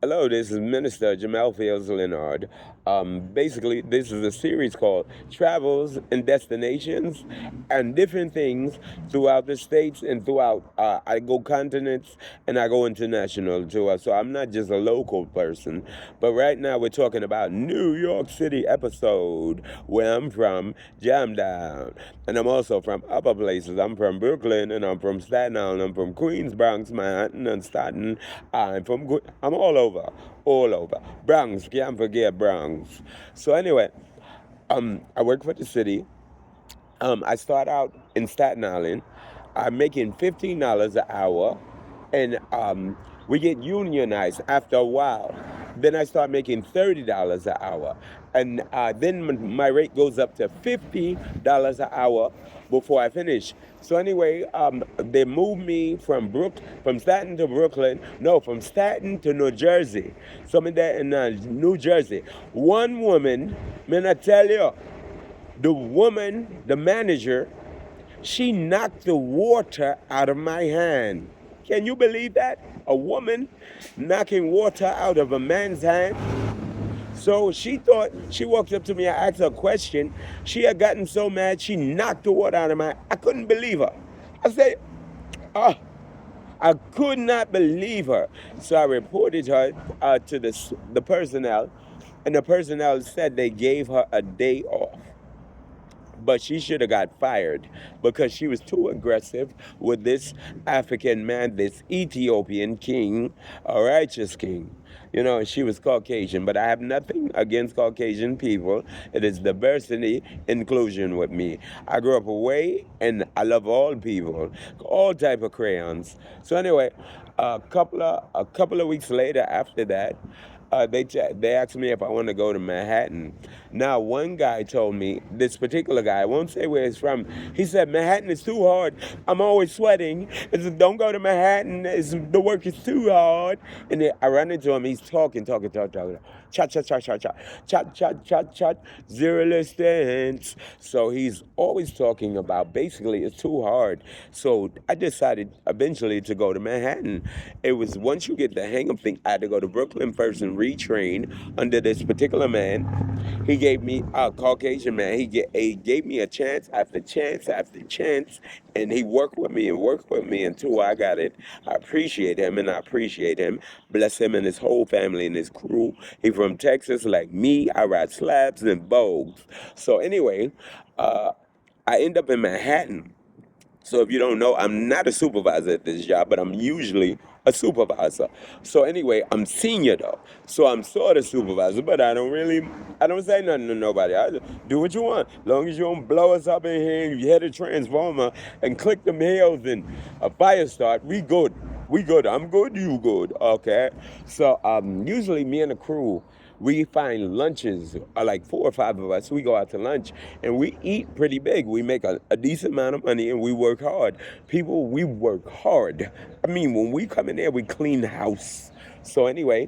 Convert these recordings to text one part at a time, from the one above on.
Hello, this is Minister Jamelfieldslenard. Basically, this is a series called Travels and Destinations and different things throughout the states and throughout. I go continents and I go international too. So I'm not just a local person. But right now we're talking about New York City episode where I'm from, Jam Down. And I'm also from other places. I'm from Brooklyn and I'm from Staten Island. I'm from Queens, Bronx, Manhattan, and Staten. I'm all over. Bronx, can't forget Bronx. So anyway, I work for the city. I start out in Staten Island. I'm making $15 an hour, and we get unionized after a while. Then I start making $30 an hour, and then my rate goes up to $50 an hour before I finish. So anyway, they moved me from Staten to Brooklyn. No, from Staten to New Jersey. So I'm in there in New Jersey. One woman, man, I tell you, the manager, she knocked the water out of my hand. Can you believe that? A woman knocking water out of a man's hand? So she walked up to me, I asked her a question. She had gotten so mad, she knocked the water out of my hand. I couldn't believe her. I said, oh, I could not believe her. So I reported her to the personnel, and the personnel said they gave her a day off. But she should have got fired because she was too aggressive with this African man, this Ethiopian king, a righteous king. You know, she was Caucasian, but I have nothing against Caucasian people. It is diversity, inclusion with me. I grew up away, and I love all people, all type of crayons. So anyway, a couple of weeks later, after that, they asked me if I want to go to Manhattan. Now, one guy told me, this particular guy, I won't say where he's from, he said, Manhattan is too hard. I'm always sweating. He said, don't go to Manhattan. The work is too hard. And then I run into him. He's talking. Chat, chat, chat, chat, chat. Chat, chat, chat, chat. Zero distance. So he's always talking about basically it's too hard. So I decided eventually to go to Manhattan. It was once you get the hang of things, I had to go to Brooklyn first and retrain under this particular man. He gave me a Caucasian man. He gave me a chance after chance after chance, and he worked with me until I got it. I appreciate him, and I appreciate him. Bless him and his whole family and his crew. He from Texas like me. I ride slabs and bogues. So anyway, I end up in Manhattan. So if you don't know, I'm not a supervisor at this job, but I'm usually a supervisor. So anyway, I'm senior though. So I'm sort of supervisor, but I don't say nothing to nobody. I just do what you want. As long as you don't blow us up in here and you hit a transformer and click them hills and a fire start, we good. We good. I'm good, you good. Okay. So usually me and the crew, we find lunches, like 4 or 5 of us, we go out to lunch and we eat pretty big. We make a decent amount of money and we work hard. People, we work hard. I mean, when we come in there, we clean the house. So anyway,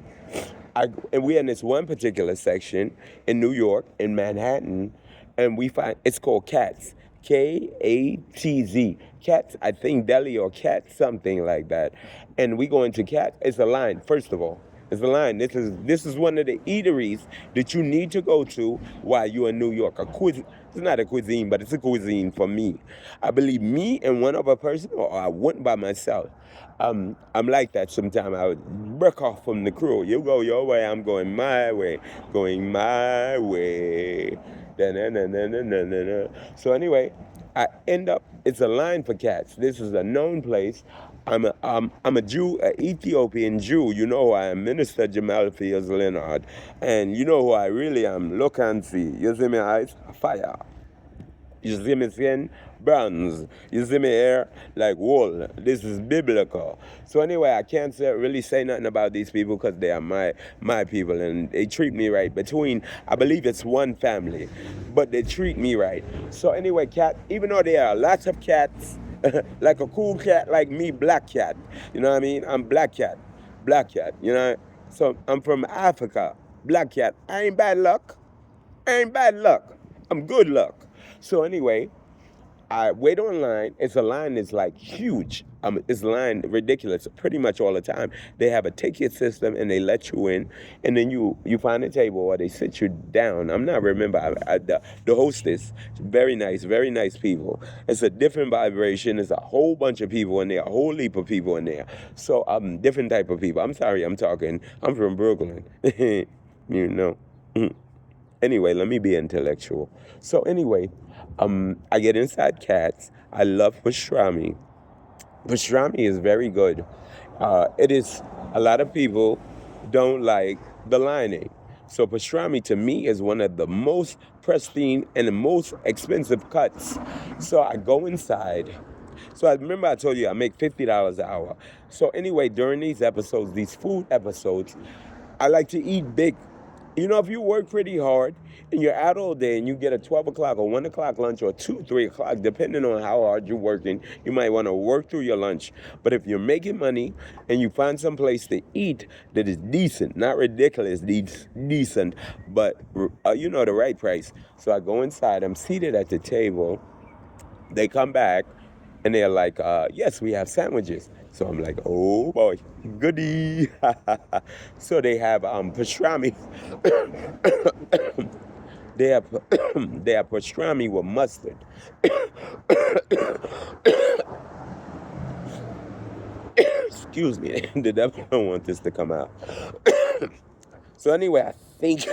and we're in this one particular section in New York, in Manhattan, and we find, it's called Katz. Katz. Katz, I think deli or Katz, something like that. And we go into Katz. It's a line, first of all. It's a line. This is one of the eateries that you need to go to while you're in New York. It's not a cuisine, but it's a cuisine for me. I believe me and one other person, or I went by myself. I'm like that sometimes. I would break off from the crew. You go your way, I'm going my way. Going my way. Da-na-na-na-na-na-na. So anyway, I end up, it's a line for cats. This is a known place. I'm a Jew, an Ethiopian Jew. You know who I am, Minister Jamelfieldslenard. And you know who I really am, look and see. You see me eyes? Fire. You see me skin? Bronze. You see me hair? Like wool. This is biblical. So anyway, I can't really say nothing about these people because they are my people and they treat me right. I believe it's one family, but they treat me right. So anyway, cat, even though there are lots of cats, like a cool cat like me, black cat. You know what I mean? I'm black cat. Black cat, you know? So I'm from Africa. Black cat. I ain't bad luck. I ain't bad luck. I'm good luck. So anyway, I wait online. It's a line that's like huge. It's lined ridiculous pretty much all the time. They have a ticket system and they let you in, and then you find a table or they sit you down. I'm not remember the hostess. Very nice people. It's a different vibration. There's a whole bunch of people in there, a whole heap of people in there. So different type of people. I'm sorry, I'm from Brooklyn. you know. Anyway, let me be intellectual. So anyway, I get inside cats. I love pastrami. Pastrami is very good. It is, a lot of people don't like the lining. So pastrami to me is one of the most pristine and the most expensive cuts. So I go inside. So I remember I told you I make $50 an hour. So anyway, during these episodes, these food episodes, I like to eat big. You know, if you work pretty hard and you're out all day and you get a 12 o'clock or 1 o'clock lunch or 2, 3 o'clock, depending on how hard you're working, you might want to work through your lunch. But if you're making money and you find some place to eat that is decent, not ridiculous, decent, but you know, the right price. So I go inside, I'm seated at the table. They come back and they're like, yes, we have sandwiches. So I'm like, oh boy, goody. So they have pastrami. they have they have pastrami with mustard. Excuse me, the devil don't want this to come out. So anyway, I think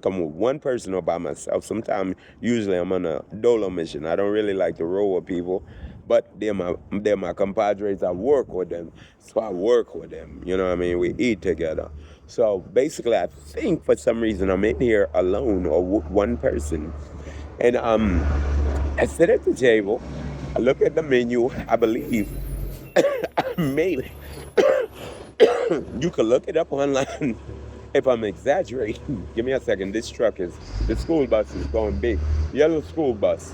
I'm with one person or by myself. Sometimes, usually I'm on a dolo mission. I don't really like to roll with people, but they're my compadres. I work with them, so I work with them. You know what I mean? We eat together. So basically, I think for some reason I'm in here alone or one person, and I sit at the table. I look at the menu. I believe maybe you could look it up online. If I'm exaggerating, give me a second. The school bus is going big. Yellow school bus.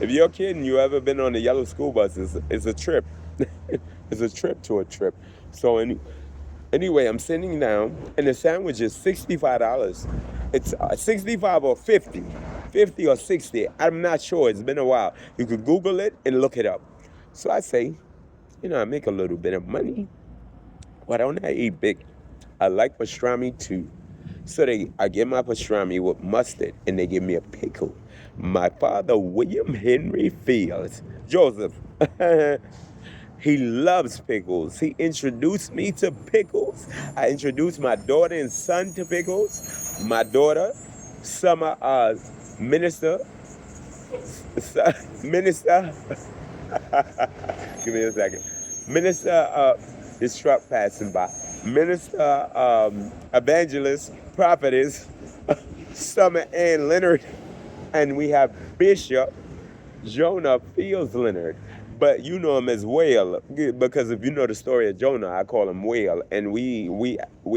If you're kidding, you ever been on a yellow school bus, it's a trip. It's a trip to a trip. So anyway, I'm sitting down, and the sandwich is $65. It's 65 or 50. 50 or 60. I'm not sure. It's been a while. You could Google it and look it up. So I say, I make a little bit of money. Why don't I eat big? I like pastrami too. So I get my pastrami with mustard and they give me a pickle. My father, William Henry Fields, Joseph, he loves pickles. He introduced me to pickles. I introduced my daughter and son to pickles. My daughter, Summer, minister, give me a second. Minister, this truck passing by. Minister, evangelist, prophetess, Summer Ann Leonard, and we have Bishop Jonah Fields Leonard. But you know him as Whale, because if you know the story of Jonah, I call him Whale. And we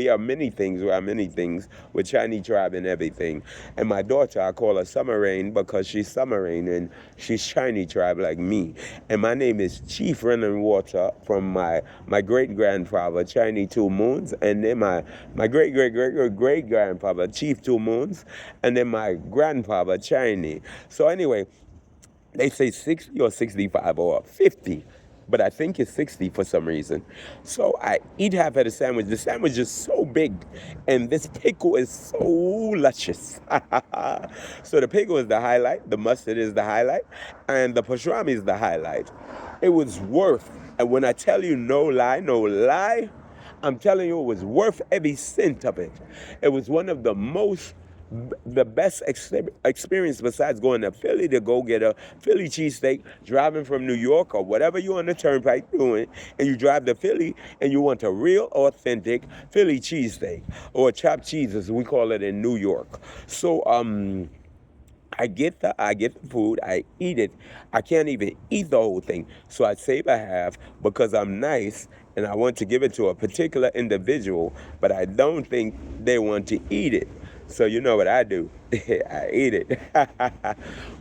are many things. We are many things with Chinese tribe and everything. And my daughter, I call her Summer Rain because she's Summer Rain and she's Chinese tribe like me. And my name is Chief Running Water from my great grandfather, Chinese Two Moons, and then my great grandfather, Chief Two Moons, and then my grandfather, Chinese. So anyway. They say 60 or 65 or 50, but I think it's 60 for some reason. So I eat half of the sandwich. The sandwich is so big, and this pickle is so luscious. So the pickle is the highlight, the mustard is the highlight, and the pastrami is the highlight. It was worth, and when I tell you no lie, I'm telling you it was worth every cent of it. It was one of the best experience besides going to Philly to go get a Philly cheesesteak, driving from New York or whatever you're on the turnpike doing, and you drive to Philly and you want a real authentic Philly cheesesteak or chopped cheese as we call it in New York. So I get the food, I eat it. I can't even eat the whole thing. So I save a half because I'm nice and I want to give it to a particular individual, but I don't think they want to eat it. So you know what I do? I eat it.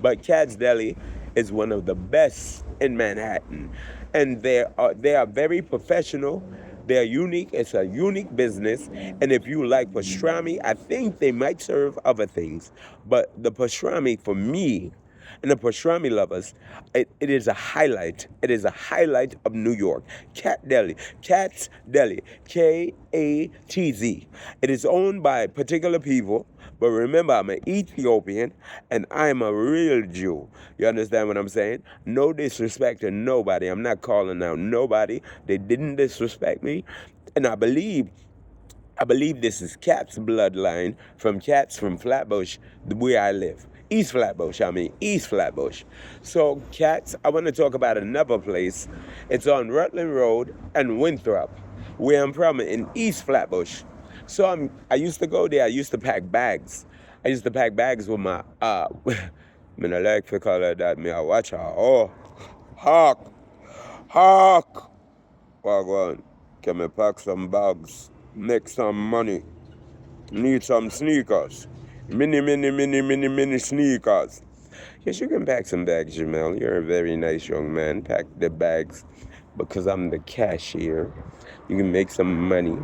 But Cat's Deli is one of the best in Manhattan. And they are very professional. They're unique. It's a unique business. And if you like pastrami, I think they might serve other things. But the pastrami, for me, And the pastrami lovers, it is a highlight. It is a highlight of New York. Cat's Deli, Katz. It is owned by particular people, but remember, I'm an Ethiopian and I'm a real Jew. You understand what I'm saying? No disrespect to nobody. I'm not calling out nobody. They didn't disrespect me. And I believe this is Cat's bloodline from Cats from Flatbush, where I live. East Flatbush. So Cats, I want to talk about another place. It's on Rutland Road and Winthrop, where I'm from in East Flatbush. So I used to go there. I used to pack bags. I used to pack bags with my me no like to call it that. Me I watch her. Oh, hawk. Wagwan. Can me pack some bags? Make some money. Need some sneakers. Mini sneakers. Yes, you can pack some bags, Jamel. You're a very nice young man. Pack the bags because I'm the cashier. You can make some money.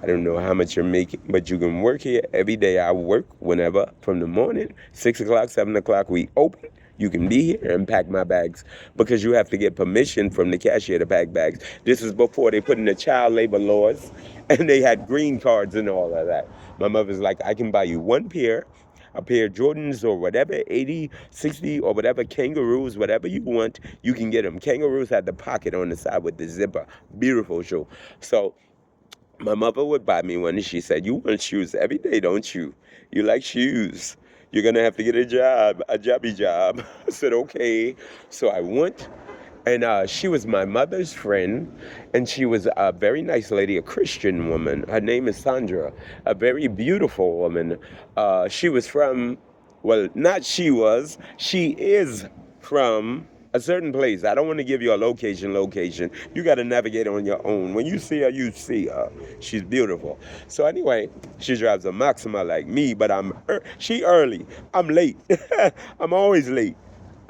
I don't know how much you're making, but you can work here every day. I work whenever, from the morning, 6 o'clock, 7 o'clock, we open. You can be here and pack my bags because you have to get permission from the cashier to pack bags. This is before they put in the child labor laws and they had green cards and all of that. My mother's like, I can buy you a pair of Jordans or whatever, 80, 60 or whatever, kangaroos, whatever you want, you can get them. Kangaroos had the pocket on the side with the zipper. Beautiful shoe. So my mother would buy me one, and she said, you want shoes every day, don't you? You like shoes. You're going to have to get a jobby job. I said, okay. So I went, and she was my mother's friend, and she was a very nice lady, a Christian woman. Her name is Sandra, a very beautiful woman. She was from, well, not she was, she is from a certain place. I don't want to give you a location. You got to navigate on your own. When you see her, you see her. She's beautiful. So anyway, she drives a Maxima like me, but she early. I'm late. I'm always late.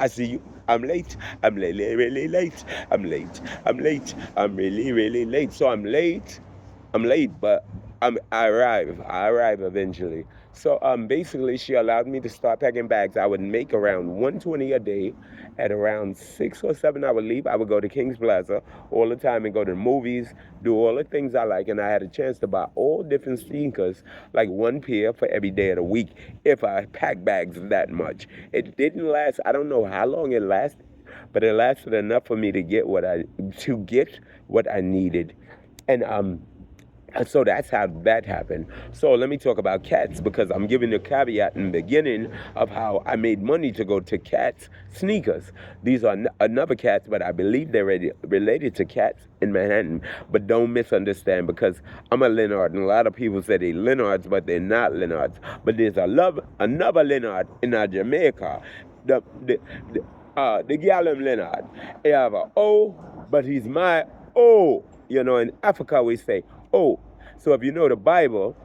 I see you. I'm late. I'm really late. I'm late. I'm really late. So I'm late, but I arrive eventually. So basically, she allowed me to start packing bags. I would make around $120 a day. At around 6 or 7, I would leave. I would go to King's Plaza all the time and go to the movies, do all the things I like. And I had a chance to buy all different sneakers, like one pair for every day of the week, if I pack bags that much. It didn't last. I don't know how long it lasted, but it lasted enough for me to get what I needed. And so that's how that happened. So let me talk about Cats, because I'm giving the caveat in the beginning of how I made money to go to Cats sneakers. These are another Cats, but I believe they're related to Cats in Manhattan. But don't misunderstand, because I'm a Leonard, and a lot of people say they're Leonards, but they're not Leonards. But there's another Leonard in Jamaica. The Gallum Leonard. He have a O, but he's my O. You know, in Africa we say O. So if you know the Bible,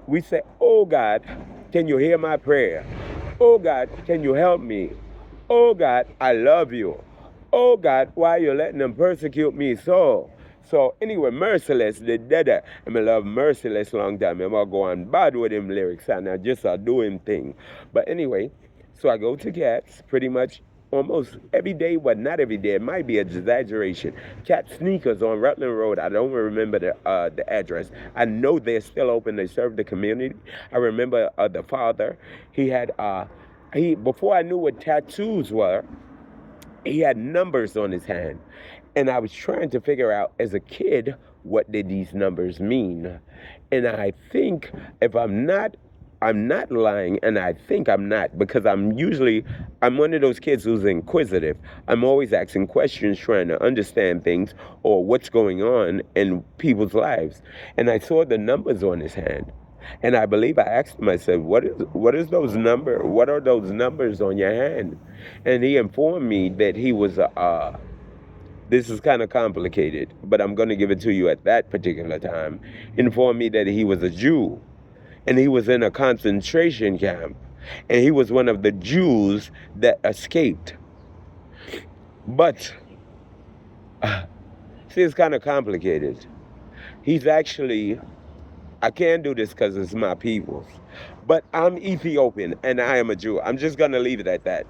we say, oh God, can you hear my prayer? Oh God, can you help me? Oh God, I love you. Oh God, why you letting them persecute me so? So anyway, Merciless, the deader. I love Merciless long time. I'm going to go on bad with him lyrics and I just do him thing. But anyway, so I go to Cats pretty much almost every day, but not every day. It might be an exaggeration. Cat Sneakers on Rutland Road. I don't remember the address. I know they're still open. They serve the community. I remember the father. He had before I knew what tattoos were, he had numbers on his hand. And I was trying to figure out as a kid, what did these numbers mean? And I think if I'm not lying, and I think I'm not, because I'm one of those kids who's inquisitive. I'm always asking questions, trying to understand things or what's going on in people's lives. And I saw the numbers on his hand. And I believe I asked him, I said, what are those numbers on your hand? And he informed me that he was this is kind of complicated, but I'm going to give it to you at that particular time. He informed me that he was a Jew. And he was in a concentration camp. And he was one of the Jews that escaped. But, see, it's kind of complicated. He's actually, I can't do this because it's my people's. But I'm Ethiopian and I am a Jew. I'm just going to leave it at that.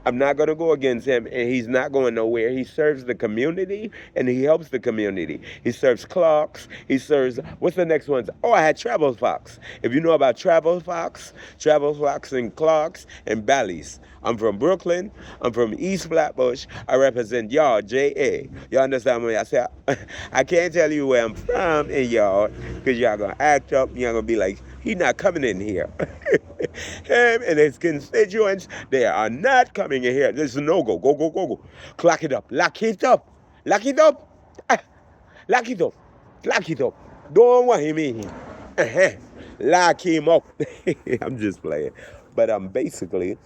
I'm not going to go against him, and he's not going nowhere. He serves the community, and he helps the community. He serves clocks. He serves, what's the next one? Oh, I had Travel Fox. If you know about Travel Fox and clocks and Bally's. I'm from Brooklyn. I'm from East Flatbush. I represent y'all, JA. You understand me? I say, I can't tell you where I'm from in y'all, because y'all going to act up. Y'all going to be like, he not coming in here. Him and his constituents, they are not coming in here. This is a no-go. Go, go, go, go. Clock it up. Lock it up. Lock it up. Ah, lock it up. Lock it up. Don't want him in here. Uh-huh. Lock him up. I'm just playing. But basically,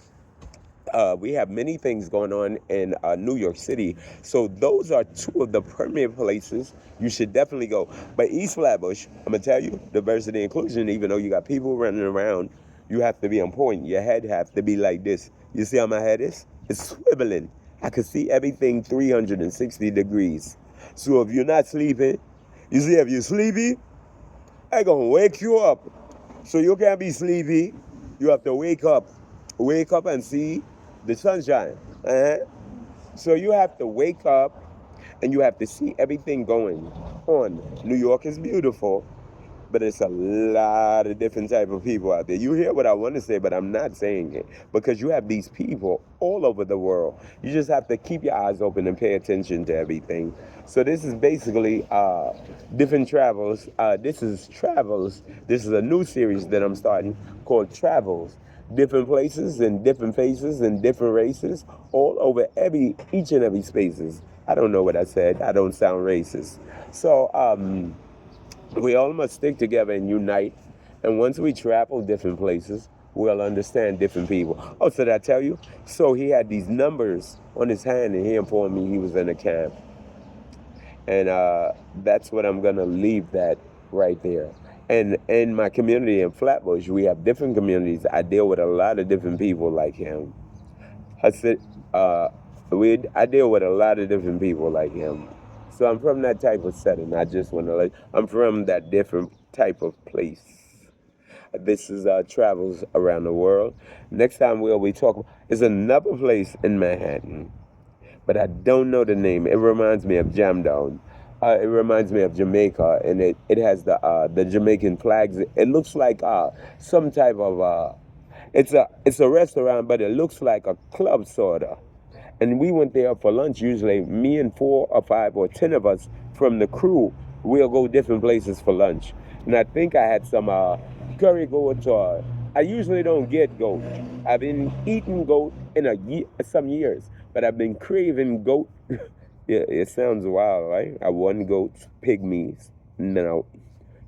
we have many things going on in New York City. So those are two of the premier places you should definitely go. But East Flatbush, I'm going to tell you, diversity and inclusion, even though you got people running around, you have to be on point. Your head has to be like this. You see how my head is? It's swiveling. I can see everything 360 degrees. So if you're not sleeping, you see, if you're sleepy, I'm going to wake you up. So you can't be sleepy. You have to wake up. Wake up and see the sunshine. So you have to wake up and you have to see everything going on. New York is beautiful, but it's a lot of different type of people out there. You hear what I want to say, but I'm not saying it, because you have these people all over the world. You just have to keep your eyes open and pay attention to everything. So this is basically different travels. This is Travels. This is a new series that I'm starting called Travels. Different places and different faces and different races all over each and every spaces. I don't know what I said. I don't sound racist. So we all must stick together and unite. And once we travel different places, we'll understand different people. Oh, so did I tell you? So he had these numbers on his hand, and he informed me he was in a camp. And that's what I'm going to leave that right there. And in my community in Flatbush, we have different communities. I deal with a lot of different people like him. I deal with a lot of different people like him. So I'm from that type of setting. I just want to I'm from that different type of place. This is Travels Around the World. Next time we'll be talking, there's another place in Manhattan, but I don't know the name. It reminds me of Jamdown. It reminds me of Jamaica, and it has the Jamaican flags. It looks like some type of it's a restaurant, but it looks like a club sorta. And we went there for lunch. Usually, me and 4 or 5 or 10 of us from the crew, we'll go different places for lunch. And I think I had some curry goat. I usually don't get goat. I've been eating goat in some years, but I've been craving goat. Yeah, it sounds wild, right? I want goats, pygmies. No,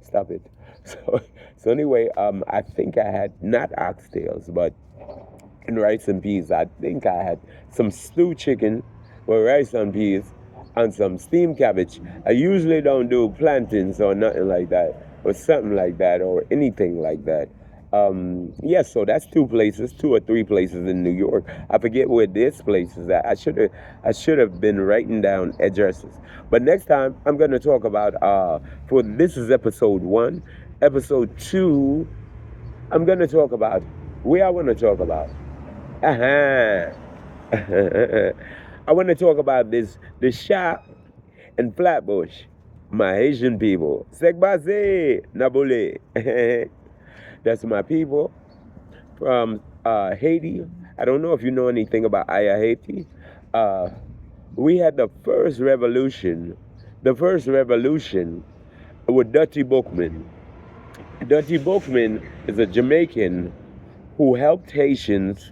stop it. So anyway, I think I had not oxtails, but in rice and peas. I think I had some stewed chicken with rice and peas and some steamed cabbage. I usually don't do plantains or nothing like that, or something like that, or anything like that. Yes, so that's 2 or 3 places in New York. I forget where this place is at. I should have been writing down addresses. But next time I'm gonna talk about this is episode 1. Episode 2, I'm gonna talk about where I wanna talk about. I want to talk about the shop in Flatbush. My Haitian people. Sekbase Nabole. That's my people from Haiti. I don't know if you know anything about Haiti. We had the first revolution with Dutty Boukman. Dutty Boukman is a Jamaican who helped Haitians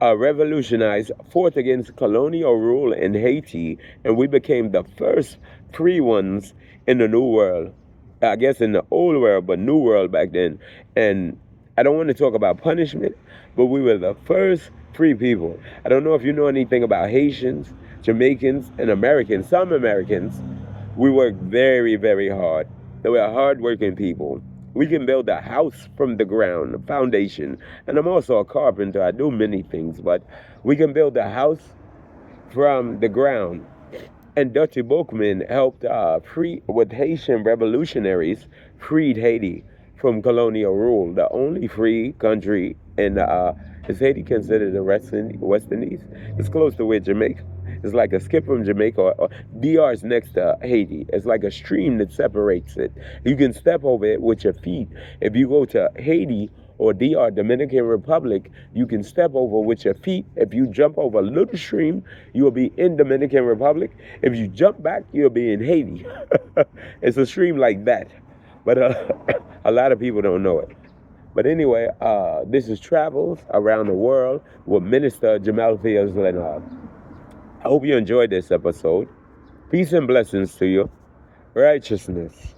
revolutionize, fought against colonial rule in Haiti, and we became the first free ones in the New World. I guess in the old world, but New World back then. And I don't want to talk about punishment, but we were the first free people. I don't know if you know anything about Haitians, Jamaicans, and Americans. Some Americans, we work very, very hard. We are hard-working people. We can build a house from the ground, a foundation. And I'm also a carpenter. I do many things, but we can build a house from the ground. And Dutty Boukman helped with Haitian revolutionaries, freed Haiti from colonial rule, the only free country in Is Haiti considered the West Indies? It's close to where Jamaica. It's like a skip from Jamaica. Or DR is next to Haiti. It's like a stream that separates it. You can step over it with your feet. If you go to Haiti or DR, Dominican Republic, you can step over with your feet. If you jump over a little stream, you will be in Dominican Republic. If you jump back, you'll be in Haiti. It's a stream like that. But a lot of people don't know it. But anyway, this is Travels Around the World with Minister Jamelfieldslenard. I hope you enjoyed this episode. Peace and blessings to you. Righteousness.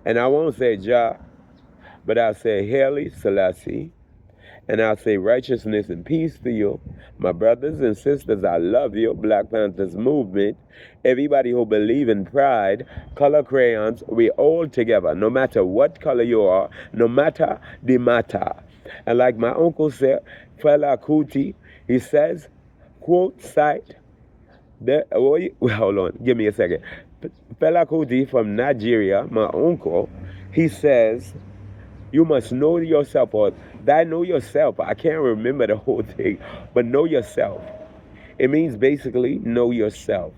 And I won't say Jah, but I'll say Haile Selassie. And I'll say righteousness and peace to you. My brothers and sisters, I love you. Black Panthers movement. Everybody who believe in pride, color crayons, we all together. No matter what color you are, no matter the matter. And like my uncle said, Fela Kuti, he says, quote, cite, hold on, give me a second. Fela Kuti from Nigeria, my uncle, he says, you must know yourself, or that know yourself. I can't remember the whole thing, but know yourself. It means basically know yourself.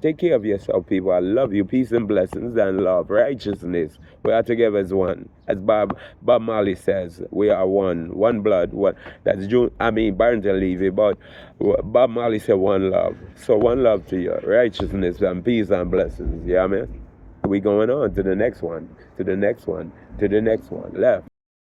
Take care of yourself, people. I love you. Peace and blessings and love. Righteousness. We are together as one. As Bob Marley says, we are one. One blood. One. That's Barrington Levy, but Bob Marley said one love. So one love to you. Righteousness and peace and blessings. Yeah, man. We going on to the next one. To the next one. To the next one. Left.